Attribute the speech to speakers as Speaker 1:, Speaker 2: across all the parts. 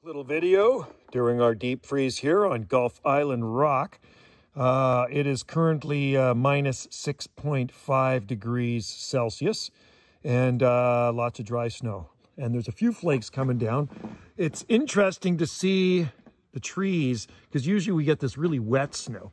Speaker 1: Little video during our deep freeze here on Gulf Island Rock. It is currently minus 6.5 degrees Celsius and lots of dry snow. And there's a few flakes coming down. It's interesting to see the trees because usually we get this really wet snow.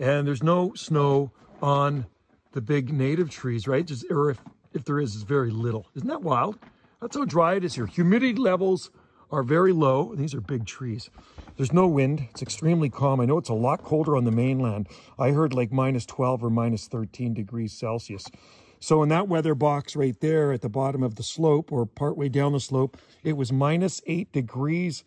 Speaker 1: And there's no snow on the big native trees, right? Or if there is, it's very little. Isn't that wild? That's how dry it is here. Humidity levels are very low. These are big trees. There's no wind. It's extremely calm. I know it's a lot colder on the mainland. I heard like minus 12 or minus 13 degrees Celsius. So in that weather box right there at the bottom of the slope or partway down the slope, it was minus 8 degrees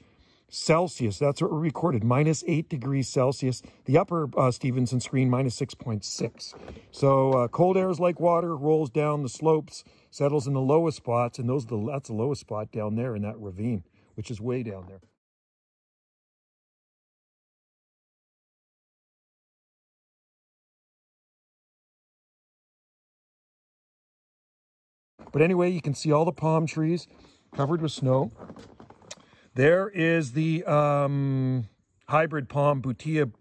Speaker 1: Celsius. That's what we recorded, minus 8 degrees Celsius. The upper Stevenson screen, minus 6.6. So cold air is like water, rolls down the slopes, settles in the lowest spots, and that's the lowest spot down there in that ravine, which is way down there. But anyway, you can see all the palm trees covered with snow. There is the hybrid palm Butea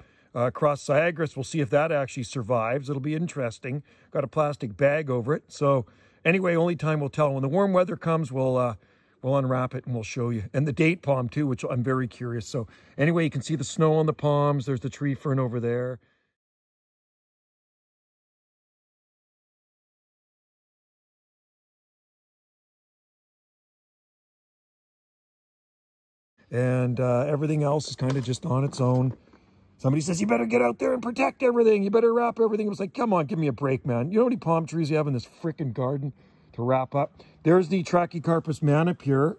Speaker 1: cross Siagris. We'll see if that actually survives. It'll be interesting. Got a plastic bag over it. So anyway, only time will tell. When the warm weather comes, we'll unwrap it and we'll show you. And the date palm too, which I'm very curious. So anyway, you can see the snow on the palms. There's the tree fern over there. And everything else is kind of just on its own. Somebody says, you better get out there and protect everything. You better wrap everything. It was like, come on, give me a break, man. You know how many palm trees you have in this freaking garden to wrap up? There's the Trachycarpus manipure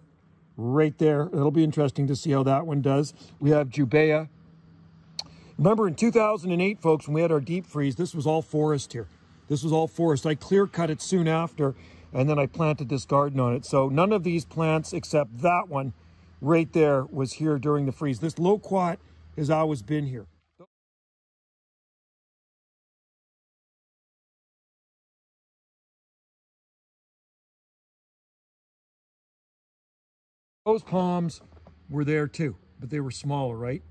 Speaker 1: right there. It'll be interesting to see how that one does. We have Jubea. Remember in 2008, folks, when we had our deep freeze, this was all forest here. This was all forest. I clear cut it soon after, and then I planted this garden on it. So none of these plants except that one right there was here during the freeze. This loquat has always been here. Those palms were there too, but they were smaller, right?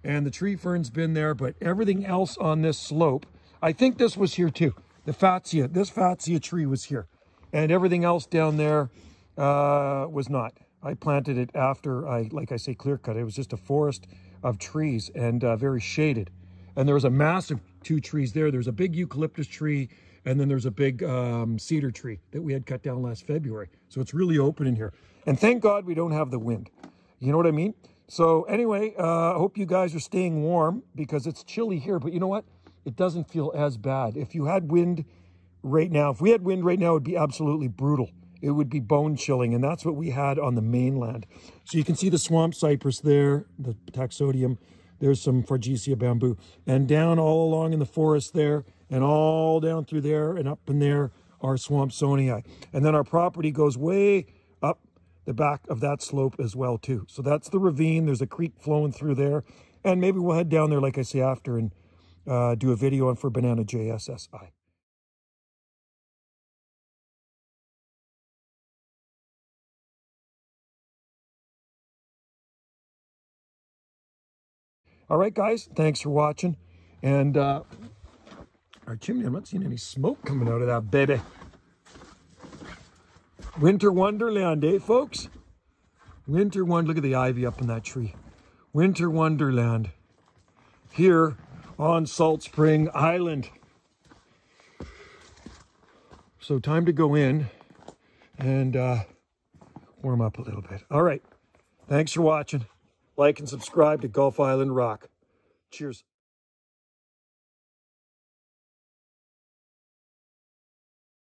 Speaker 1: And the tree fern's been there, but everything else on this slope, I think this was here too. The Fatsia, this Fatsia tree was here. And everything else down there was not. I planted it after like I say, clear cut. It was just a forest of trees and very shaded. And there was a massive 2 trees there. There's a big eucalyptus tree, and then there's a big cedar tree that we had cut down last February. So it's really open in here. And thank God we don't have the wind. You know what I mean? So anyway, I hope you guys are staying warm because it's chilly here. But you know what? It doesn't feel as bad. If you had wind right now, if we had wind right now, it would be absolutely brutal. It would be bone chilling, and that's what we had on the mainland. So you can see the swamp cypress there, the taxodium. There's some Fargesia bamboo. And down all along in the forest there, and all down through there and up in there are Swampsonii. And then our property goes way up the back of that slope as well too. So that's the ravine. There's a creek flowing through there. And maybe we'll head down there, like I say, after and do a video on for Banana JSSI. All right, guys, thanks for watching. And our chimney, I'm not seeing any smoke coming out of that baby. Winter wonderland, eh, folks? Winter wonderland. Look at the ivy up in that tree. Winter wonderland here on Salt Spring Island. So time to go in and warm up a little bit. All right, thanks for watching. Like and subscribe to Gulf Island Rock. Cheers.